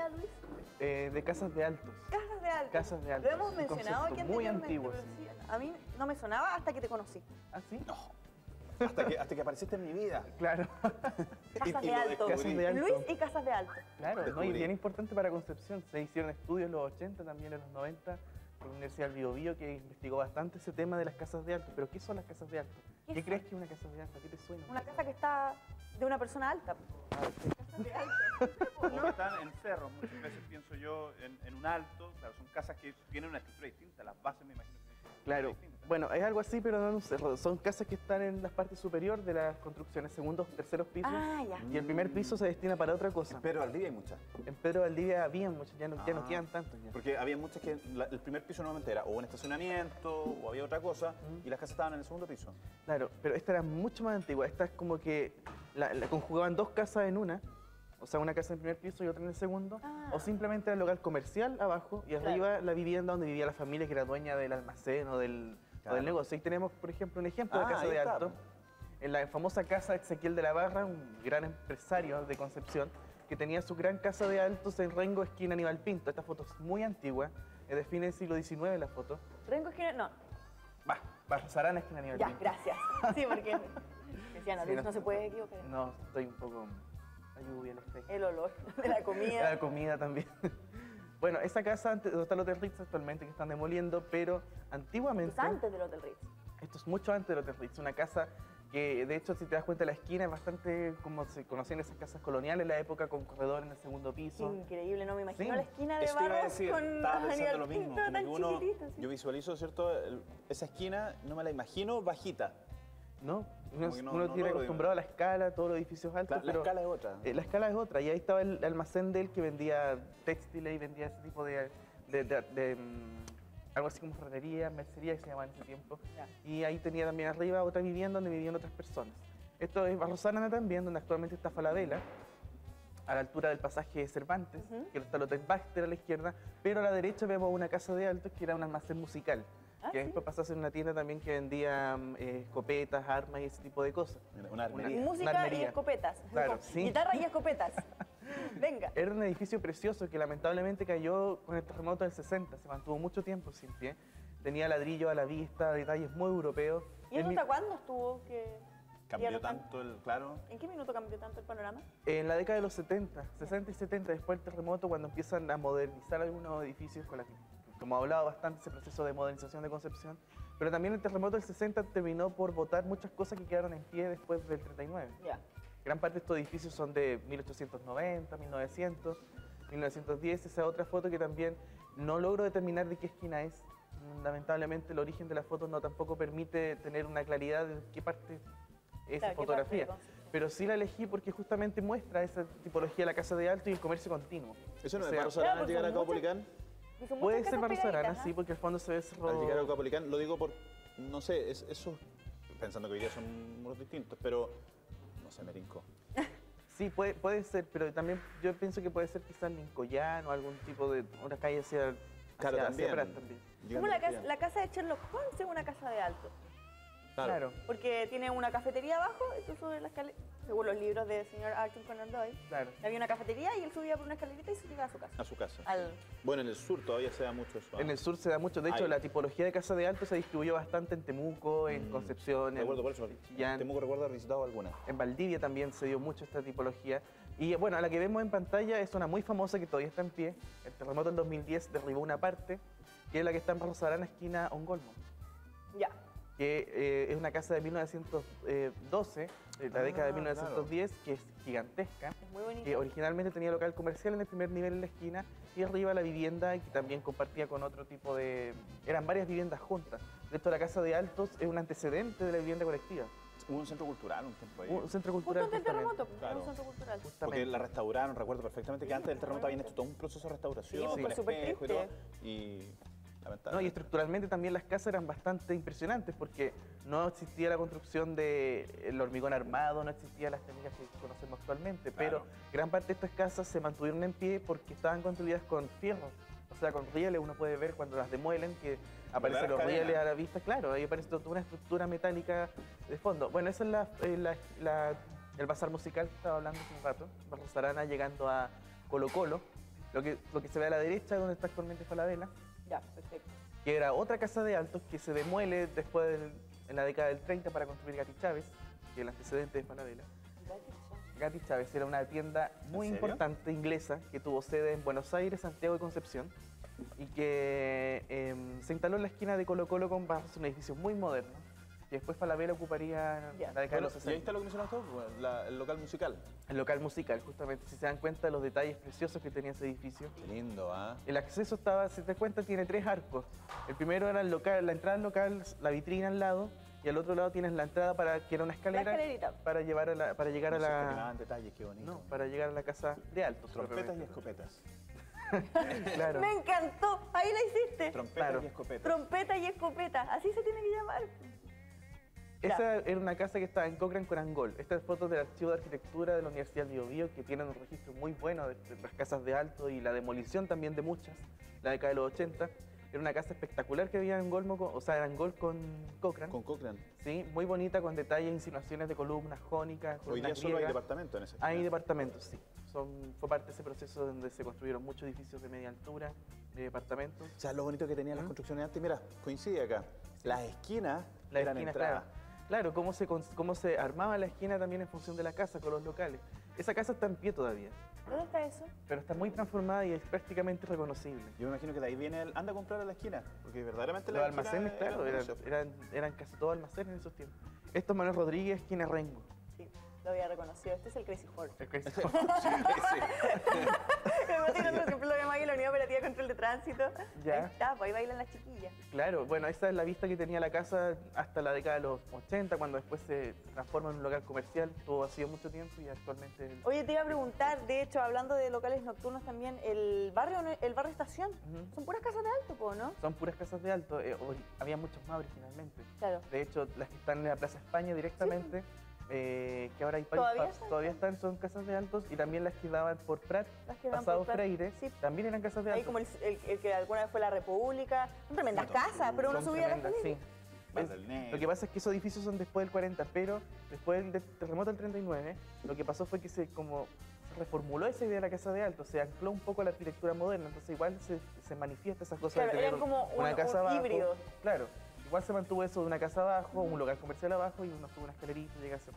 escuela, Luis? De casas de altos. Casas de altos. Casas de altos. Lo hemos Un mencionado aquí concepto muy anteriormente, antiguo, pero sí. sí, a mí no me sonaba hasta que te conocí. ¿Ah, sí? No. Hasta que apareciste en mi vida. Claro. Casas Y de lo alto. descubrí. Casas de alto. Luis y casas de alto. Claro, ¿no? Y Descubrí. bien importante para Concepción. Se hicieron estudios en los 80, también en los 90, por la Universidad del Biobío, que investigó bastante ese tema de las casas de alto. ¿Pero qué son las casas de alto? ¿Qué ¿Qué son? crees que es una casa de alto? ¿Qué te suena? Una casa que está de una persona alta. Casas de alto. O que están en cerros, muchas veces pienso yo en un alto, claro, son casas que tienen una estructura distinta, las bases me imagino que tienen una Claro, estructura distinta. bueno, es algo así, pero no en un cerro. Son casas que están en la parte superior de las construcciones, segundos, terceros pisos. Ah, ya. Y el primer piso se destina para otra cosa. En Pedro Valdivia hay muchas. En Pedro Valdivia había muchos, ya no Ah. quedan tantos ya. Porque había muchas que el primer piso normalmente era o un estacionamiento o había otra cosa y las casas estaban en el segundo piso. Claro, pero esta era mucho más antigua. Esta es como que la conjugaban dos casas en una. O sea, una casa en el primer piso y otra en el segundo. Ah. O simplemente era el local comercial abajo y Claro. arriba la vivienda donde vivía la familia que era dueña del almacén o del Claro. negocio. Ahí tenemos, por ejemplo, un ejemplo de Ah, casa ahí de está. alto. En la famosa casa de Ezequiel de la Barra, un gran empresario de Concepción, que tenía su gran casa de altos en Rengo, esquina Aníbal Pinto. Esta foto es muy antigua, define el siglo XIX la foto. Rengo esquina, no. Barros Arana, esquina Aníbal Ya, Pinto. gracias. Sí, porque decían, Sí, Luis no se puede equivocar. No, estoy un poco... La lluvia, el efecto. El olor de la comida. La comida también. Bueno, esa casa, donde está el Hotel Ritz actualmente, que están demoliendo, pero antiguamente... Pues antes del Hotel Ritz. Esto es mucho antes del Hotel Ritz, una casa que, de hecho, si te das cuenta, la esquina es bastante como se conocían esas casas coloniales en la época, con corredor en el segundo piso. Increíble, no me imagino Sí. la esquina de Eso te iba a Barros decir, con estaba pensando Aníbal lo mismo. Pinto Como tan que uno, chiquitito. Sí. yo visualizo, ¿cierto? Esa esquina no me la imagino bajita. ¿No? Uno, Como que no uno tiene logro, acostumbrado a la escala, todos los edificios altos. La pero, escala es otra. la escala es otra, y ahí estaba el almacén de él que vendía textiles y vendía ese tipo algo así como ferretería, mercería que se llamaba en ese tiempo. Ya. Y ahí tenía también arriba otra vivienda donde vivían otras personas. Esto es Barros Arana también, donde actualmente está Falabella, a la altura del pasaje Cervantes, que está el Hotel Baxter a la izquierda, pero a la derecha vemos una casa de altos que era un almacén musical. Ah, que ¿sí? después pasó a ser una tienda también que vendía escopetas, armas y ese tipo de cosas. Una armería. Música Una y armería. escopetas. Claro, sí. Guitarra y escopetas. Venga. Era un edificio precioso que lamentablemente cayó con el terremoto del 60, se mantuvo mucho tiempo sin pie. Tenía ladrillo a la vista, detalles muy europeos. ¿Y eso En mi- hasta cuándo estuvo que Cambió ya no tanto claro. ¿En qué minuto cambió tanto el panorama? En la década de los 70, 60 y 70, después del terremoto, cuando empiezan a modernizar algunos edificios, como ha hablado bastante, ese proceso de modernización de Concepción, pero también el terremoto del 60 terminó por botar muchas cosas que quedaron en pie después del 39. Ya. Gran parte de estos edificios son de 1890, 1900, 1910, esa otra foto que también no logro determinar de qué esquina es. Lamentablemente el origen de la foto no tampoco permite tener una claridad de qué parte es esa Claro, ¿qué fotografía. parte de Concepción? Pero sí la elegí porque justamente muestra esa tipología de la casa de alto y el comercio continuo. ¿Eso no O es sea, Barros claro, Arana al porque llegar a son Caupolicán? Y son puede muchas ser casas Barros Arana, pegaditas, sí, ¿ah? porque al fondo se ve cerro. Al llegar a Caupolicán, lo digo por, no sé, eso, pensando que hoy día son muros distintos, pero no sé, me rincó. Sí, puede ser, pero también yo pienso que puede ser quizás Lincoln o algún tipo de una calle hacia Claro, también. Prat también. Como la casa de Sherlock Holmes es una casa de alto. Claro. Porque tiene una cafetería abajo y tú subes la escalera. Según los libros del señor Arthur Conan Doyle. Claro. Había una cafetería y él subía por una escalerita y se iba a su casa. A su casa. Al- Bueno, en el sur todavía se da mucho eso. ¿ah? En el sur se da mucho. De hecho, Ahí. la tipología de casa de alto se distribuyó bastante en Temuco, en Concepción, Recuerdo por eso. en Chillán. Tengo que recuerdo haber visitado alguna. En Valdivia también se dio mucho esta tipología. Y bueno, la que vemos en pantalla es una muy famosa que todavía está en pie. El terremoto del 2010 derribó una parte, que es la que está en Barros Arana, esquina Ongolmo, Ya. que es una casa de 1912, la década de 1910, que es gigantesca. Es muy bonito. Que originalmente tenía local comercial en el primer nivel en la esquina y arriba la vivienda que también compartía con otro tipo de... Eran varias viviendas juntas. De hecho, la casa de altos es un antecedente de la vivienda colectiva. Hubo un centro cultural un tiempo ahí. Un centro Justo cultural. antes del justamente. terremoto, era Claro. un centro cultural. Porque Justamente. la restauraron, recuerdo perfectamente que antes del terremoto habían hecho todo un proceso de restauración, Sí, con fue súper espejo y todo. triste. Y No, lamentable. y estructuralmente también las casas eran bastante impresionantes porque no existía la construcción del hormigón armado, no existían las técnicas que conocemos actualmente, pero gran parte de estas casas se mantuvieron en pie porque estaban construidas con fierro, o sea, con rieles. Uno puede ver cuando las demuelen que aparecen los cadenas. rieles a la vista, claro, ahí aparece toda una estructura metálica de fondo. Bueno, esa es el bazar musical que estaba hablando hace un rato, Barros Arana llegando a Colo Colo. Lo que se ve a la derecha, donde está actualmente Falabella, Ya, perfecto. que era otra casa de altos que se demuele después en la década del 30 para construir Gatti Chávez, que es el antecedente de Falabella. Gatti Chávez era una tienda muy ¿En serio? importante inglesa que tuvo sede en Buenos Aires, Santiago y Concepción y que se instaló en la esquina de Colo Colo con bajo un edificio muy moderno que después Falabella ocuparía Ya. en la década de los Y ahí 60. está lo que mencionaste tú, bueno, el local musical. El local musical, justamente, si se dan cuenta de los detalles preciosos que tenía ese edificio. Qué lindo, ¿ah? El acceso estaba, si te das cuenta, tiene 3 arcos. El primero era el local, la entrada al local, la vitrina al lado, y al otro lado tienes la entrada para que era una La escalera escalerita. para llevar para llegar a No sé, la combinaban detalles, qué bonito. no, para llegar a la casa de altos. Trompetas y propiamente. escopetas. Claro. Me encantó. Ahí la hiciste. Trompetas Claro. y escopetas. Trompeta y escopeta. Así se tiene que llamar. Esa era una casa que estaba en Cochrane con Angol. Esta es foto del Archivo de Arquitectura de la Universidad de Biobío, que tienen un registro muy bueno de las casas de alto y la demolición también de muchas, la década de los 80. Era una casa espectacular que había en Angol, o sea, era Angol con Cochrane. Con Cochrane. Sí, muy bonita, con detalles, insinuaciones de columnas jónicas, Hoy día columnas solo hay griegas. departamento en ese. Hay departamentos, sí. Fue parte de ese proceso donde se construyeron muchos edificios de media altura, de departamentos. O sea, lo bonito que tenían las construcciones antes, mira, coincide acá. Las esquinas La eran esquina, entradas. claro, cómo se armaba la esquina también en función de la casa, con los locales. Esa casa está en pie todavía, ¿Dónde está eso? pero está muy transformada y es prácticamente reconocible. Yo me imagino que de ahí viene el anda a comprar a la esquina, porque verdaderamente Los la esquina almacenes, era claro, un negocio. eran casi todos almacenes en esos tiempos. Esto es Manuel Rodríguez, esquina Rengo. Sí, lo había reconocido. Este es el Crazy Horse. El que- Sí. Me que nosotros siempre lo vemos ahí en la Unidad Operativa de Control de Tránsito. Ya. Ahí está, pues ahí bailan las chiquillas. Claro, bueno, esa es la vista que tenía la casa hasta la década de los 80, cuando después se transforma en un local comercial. Tuvo vacío mucho tiempo y actualmente... Oye, te iba a preguntar, de hecho, hablando de locales nocturnos también, el barrio Estación, Ujú. son puras casas de alto, po, ¿no? Son puras casas de alto. Había muchos más originalmente. Claro. De hecho, las que están en la Plaza España directamente, que ahora hay ¿Todavía están? son casas de altos, y también las que daban por Prat, Las que dan pasado por Prat. Freire, Sí. también eran casas de Ahí altos. como el que alguna vez fue la República. Son tremendas casas, pero uno Son subía a la tremendas, escalera. sí. Barrio del Negro. Lo que pasa es que esos edificios son después del 40, pero después del terremoto del 39, lo que pasó fue que se reformuló esa idea de la casa de alto, se ancló un poco a la arquitectura moderna, entonces igual se manifiesta esas cosas Claro, de tener eran como una un casa abajo. híbrido. Claro, igual se mantuvo eso de una casa abajo, un local comercial abajo y uno sube una escalerita y llega a ser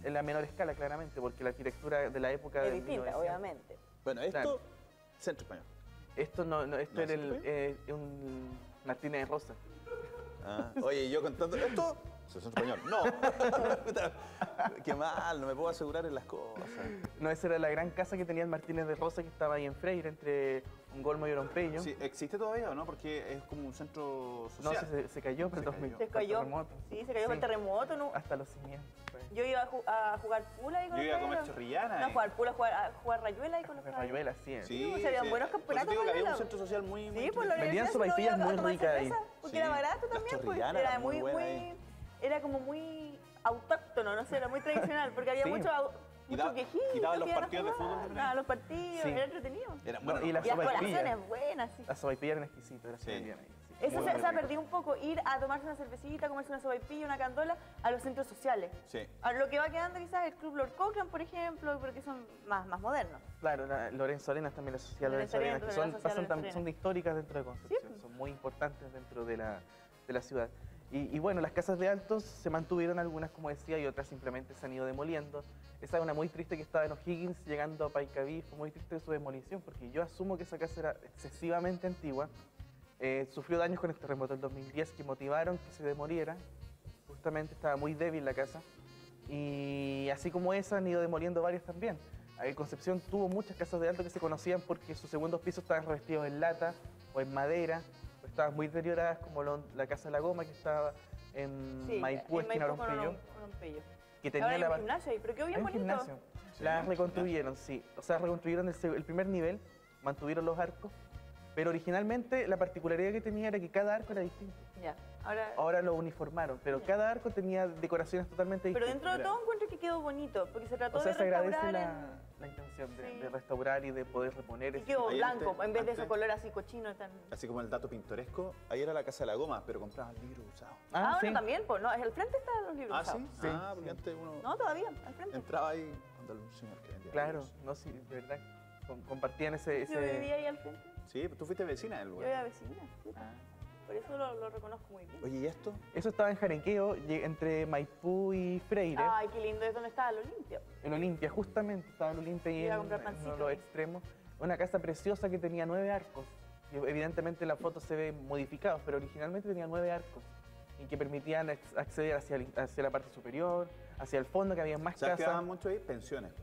en la menor escala, claramente, porque la arquitectura de la época Es del distinta, 1900. obviamente. Bueno, esto, Claro. Centro Español. Esto esto ¿No era es un Martínez de Rosa. Ah, oye, yo contando esto, soy Centro Español. No. Qué mal, no me puedo asegurar en las cosas. No, esa era la gran casa que tenía el Martínez de Rosa, que estaba ahí en Freire, entre Ungolmo y Orompeyo. Sí, ¿existe todavía o no? Porque es como un centro No, social. se cayó por el Se 2000. cayó. Se cayó. Terremoto. Sí, se cayó por el Sí. terremoto. ¿No? Hasta los cimientos. fue. Yo iba a jugar pula ahí con Yo iba a los comer cabros. chorrillana. No, a jugar pula, a jugar rayuela ahí con los De cabros. Rayuela, sí. Sí, pues, serían buenos Por eso campeonatos digo que había con un la- centro social muy... Sí, pues la Vendían universidad sopaipillas se lo iba a muy tomar ricas ahí. cerveza, porque Sí, era barato las también, pues, chorrillanas era eran muy muy, buenas muy, ahí. era como muy autóctono, no sé, era muy tradicional, porque había Sí. muchos Y da- viejitos. y daban los que iban a partidos de jugar. fútbol también. Ah, los partidos, Sí. era entretenido. Era No, bueno. y las Y las sopaipillas. colaciones buenas, sí. Las sopaipillas eran exquisitas, las Sí. que vendían ahí. sí. Eso Muy, se muy ha rico. perdido un poco, ir a tomarse una cervecita, comerse una sopaipilla, una candola, a los centros sociales. Sí. Ahora, lo que va quedando quizás es el Club Lord Cochrane, por ejemplo, porque son más modernos. Claro, Lorenzo Arenas también, la sociedad Lorenzo Lorenzo Arenas, que Arenas, la sociedad Lorenzo son históricas dentro de Concepción, Sí. son muy importantes dentro de la ciudad. Y bueno, las casas de altos se mantuvieron algunas, como decía, y otras simplemente se han ido demoliendo. Esa es una muy triste que estaba en O'Higgins, llegando a Paicaví, fue muy triste su demolición, porque yo asumo que esa casa era excesivamente antigua. Sufrió daños con el terremoto del 2010 que motivaron que se demoliera. Justamente estaba muy débil la casa. Y así como esa, han ido demoliendo varias también. Concepción tuvo muchas casas de alto que se conocían porque sus segundos pisos estaban revestidos en lata o en madera, o estaban muy deterioradas, como la Casa de la Goma, que estaba en Sí, Maipú, en esquina Maipú con Orompeyo, Orompeyo. que Ahora tenía hay la un ba- gimnasio ahí, pero quedó bien hay un bonito. gimnasio. Sí, La un reconstruyeron, sí. O sea, reconstruyeron el primer nivel, mantuvieron los arcos, pero originalmente la particularidad que tenía era que cada arco era distinto. Ya, ahora... Ahora lo uniformaron, pero cada arco tenía decoraciones totalmente Pero distintas. dentro de todo encuentro que quedó bonito, porque se trató O sea, de se agradece restaurar la intención Sí. de restaurar y de poder reponer y ese quedó Ahí blanco, antes- en vez de ese antes- color así cochino tan... Así como el dato pintoresco, ahí era la Casa de la Goma, pero compraban libros usados. Ah, sí. bueno, también, pues, no, al frente están los libros Ah, usados. ¿sí? Sí, Ah, porque sí. antes uno No, todavía, al frente. entraba ahí cuando un señor que vendía Claro, libros. no, sí, de verdad. compartían ese... Yo vivía ahí al frente. Sí, tú fuiste vecina del Yo lugar. era vecina. Sí. Ah. Por eso lo reconozco muy bien. Oye, ¿y esto? Eso estaba en Jarenqueo, entre Maipú y Freire. Ay, qué lindo es donde estaba el Olimpia. En Olimpia, justamente, estaba en Olimpia y Iba a en comprar uno pancito de los ahí. extremos. Una casa preciosa que tenía 9 arcos. Y evidentemente en la foto se ve modificados, pero originalmente tenía 9 arcos. Y que permitían acceder hacia la parte superior, hacia el fondo, que había más ¿Sabes qué daban casas. mucho ahí? Pensiones.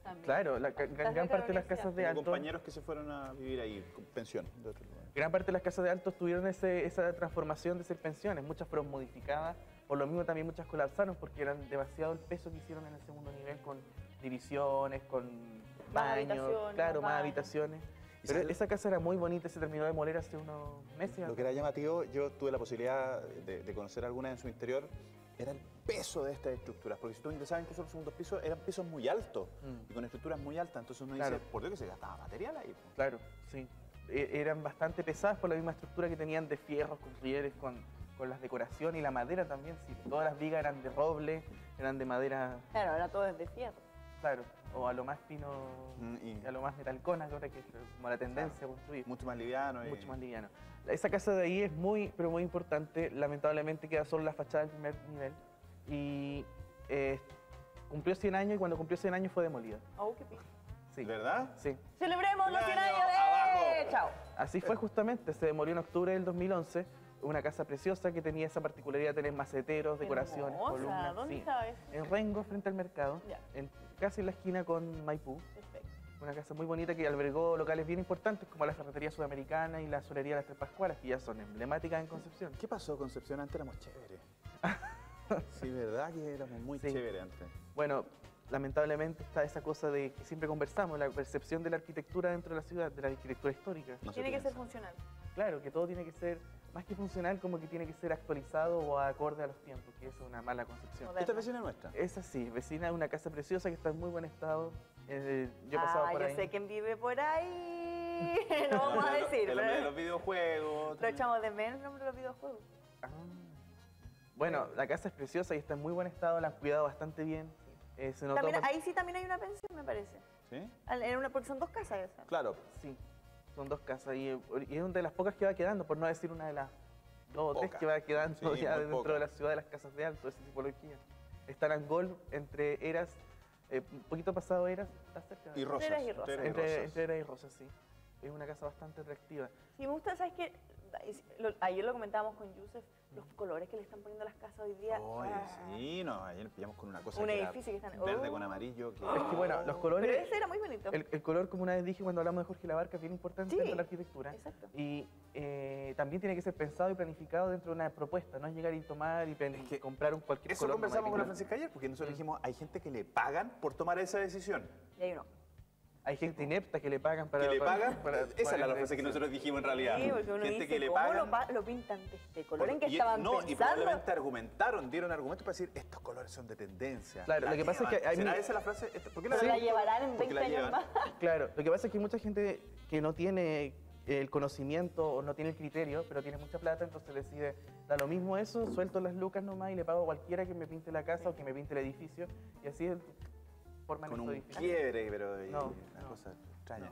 También. Claro, gran parte de las casas de Tengo alto. compañeros que se fueron a vivir ahí, con pensión de otro lugar. Gran parte de las casas de altos tuvieron esa transformación de ser pensiones. Muchas fueron modificadas, por lo mismo también muchas colapsaron porque eran demasiado el peso que hicieron en el segundo nivel con divisiones, con Más baños, habitaciones, claro, más baños. habitaciones. ¿Y Pero sabes- esa casa era muy bonita y se terminó de moler hace unos meses. Lo que era llamativo, yo tuve la posibilidad de conocer algunas en su interior, era el peso de estas estructuras. Porque si tú ingresabas incluso a los segundos pisos, eran pisos muy altos Mm. y con estructuras muy altas. Entonces uno Claro. dice, por Dios que se gastaba material ahí. Claro, sí. Eran bastante pesadas por la misma estructura que tenían de fierros, con rieles, con las decoraciones y la madera también. Sí. Todas las vigas eran de roble, eran de madera, Claro, ahora todo es de fierro. claro, o a lo más fino, Y a lo más metalcona, que ahora que es como la tendencia a construir. mucho más liviano. Y... Mucho más liviano. Esa casa de ahí es muy, pero muy importante. Lamentablemente queda solo la fachada del primer nivel. Y cumplió 100 años y cuando cumplió 100 años fue demolida. Oh, qué pico. Sí. ¿Verdad? Sí. ¡Celebremos los 100 100 años años, de... abajo. ¡Chao! Así fue justamente. Se demolió en octubre del 2011. Una casa preciosa que tenía esa particularidad de tener maceteros, decoraciones, Hermosa. columnas. ¿Dónde sí. estaba eso? En Rengo, frente al mercado. Ya. Casi en la esquina con Maipú. Perfecto. Una casa muy bonita que albergó locales bien importantes como la Ferretería Sudamericana y la Solería Las Tres Pascualas, que ya son emblemáticas en Concepción. ¿Qué pasó, Concepción? Antes éramos chéveres. Sí, ¿verdad? Que éramos muy Sí. chéveres antes. Bueno, lamentablemente está esa cosa de que siempre conversamos, la percepción de la arquitectura dentro de la ciudad, de la arquitectura histórica. No se Tiene que ser piensa. funcional. Claro, que todo tiene que ser, más que funcional, como que tiene que ser actualizado o acorde a los tiempos, que eso es una mala concepción. Moderno. ¿Esta es vecina nuestra? Es así, vecina de una casa preciosa que está en muy buen estado. Yo he pasado por yo ahí. sé quién vive por ahí. No vamos a decir, El hombre de pero los videojuegos. lo echamos de menos el nombre de los videojuegos. Ah. Bueno, la casa es preciosa y está en muy buen estado, la han cuidado bastante bien. Se notó También, por- ahí sí también hay una pensión, me parece. ¿Sí? Porque son dos casas esas. Claro. Sí, son dos casas y es una de las pocas que va quedando, por no decir una de las dos o tres Pocas. que va quedando Sí, ya muy dentro pocas. de la ciudad de las casas de alto, esa tipología. Está en Angol, entre Eras, un poquito pasado Eras, está cerca. Y Rosas. Eras y Rosas. Eras y Entre Rosas. Eras y Rosas, sí. Es una casa bastante atractiva. Sí, me gusta, ¿sabes qué? Ayer lo comentábamos con Yusef, los colores que le están poniendo a las casas hoy día. Oye, Ah. sí, no, ayer nos pillamos con una cosa Un que era edificio que están- verde Oh. con amarillo. Que... Es que bueno, los Pero colores, ese era muy bonito. el color, como una vez dije cuando hablamos de Jorge Labarca, es bien importante Sí, dentro de la arquitectura. exacto. Y también tiene que ser pensado y planificado dentro de una propuesta, no es llegar y tomar y que comprar cualquier Eso color. conversamos con la nomás y Francisca ayer, porque nosotros dijimos, hay gente que le pagan por tomar esa decisión. Y hay uno. hay gente inepta que le pagan para... ¿Que le para- pagan? para- Esa es para- la frase que nosotros dijimos en realidad. Sí, porque uno gente dice, que le ¿cómo pagan... lo pintan de este color en que y- estaban no, y pensando? probablemente argumentaron, dieron argumentos para decir, estos colores son de tendencia. Claro, La lo que pasa es que llevan. hay ¿Será mi- esa la frase? ¿Por qué la Pero la dicen? llevarán en Porque 20 la años llevan. más. Claro, lo que pasa es que hay mucha gente que no tiene el conocimiento o no tiene el criterio, pero tiene mucha plata, entonces decide, da lo mismo eso, suelto las lucas nomás y le pago a cualquiera que me pinte la casa o que me pinte el edificio, y así forman Con estos un edificios. quiebre, pero No, una no. cosa extraña.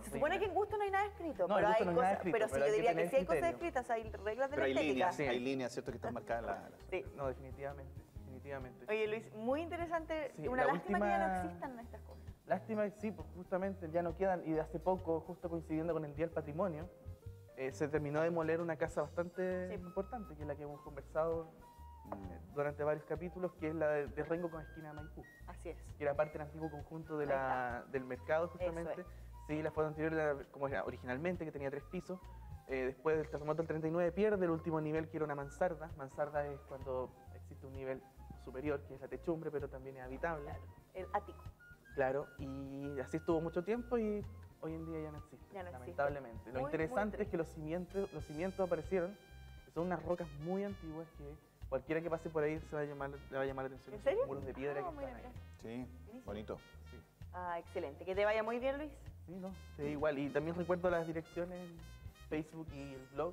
Se supone que en gusto no hay nada escrito, No, pero en hay gusto no hay nada cosas, escrito, pero sí pero yo hay que diría que tener sí hay cosas criterio. escritas, hay reglas de Pero la hay estética. líneas, Sí. hay líneas, ¿cierto? Que están marcadas en la... Sí. No, definitivamente, definitivamente. Oye Luis, muy interesante, Sí, una la lástima que ya no última- existan estas cosas. Lástima, sí, pues justamente ya no quedan, y de hace poco, justo coincidiendo con el Día del Patrimonio, se terminó de demoler una casa bastante Sí. importante, que es la que hemos conversado durante varios capítulos, que es la de Rengo con esquina de Maipú, Así es. que era parte del antiguo conjunto de Ahí del mercado justamente. es. Sí, la foto anterior era como era originalmente, que tenía 3 pisos. Después del terremoto del 39 pierde el último nivel, que era una mansarda. Mansarda es cuando existe un nivel superior, que es la techumbre, pero también es habitable. El ático. Claro, y así estuvo mucho tiempo y hoy en día ya no existe, Ya no existe. lamentablemente. Lo Muy, interesante muy es que los cimientos aparecieron, que son unas rocas muy antiguas que cualquiera que pase por ahí le va a llamar la atención. ¿En esos serio? muros de piedra Ah, que muy están bien. ahí. Sí, bonito. Sí, Ah, excelente. Que te vaya muy bien, Luis. sí, ¿no? Sí, igual. Y también recuerdo las direcciones en Facebook y el blog,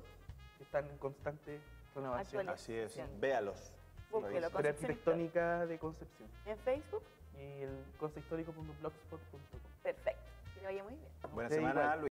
que están en constante renovación. Actualización. Así es, véalos. Búsquelo. Historia Concepción arquitectónica de Concepción En Facebook, y el concehistórico.blogspot.com. perfecto. Que te vaya muy bien. Buena Sí, semana, igual. Luis.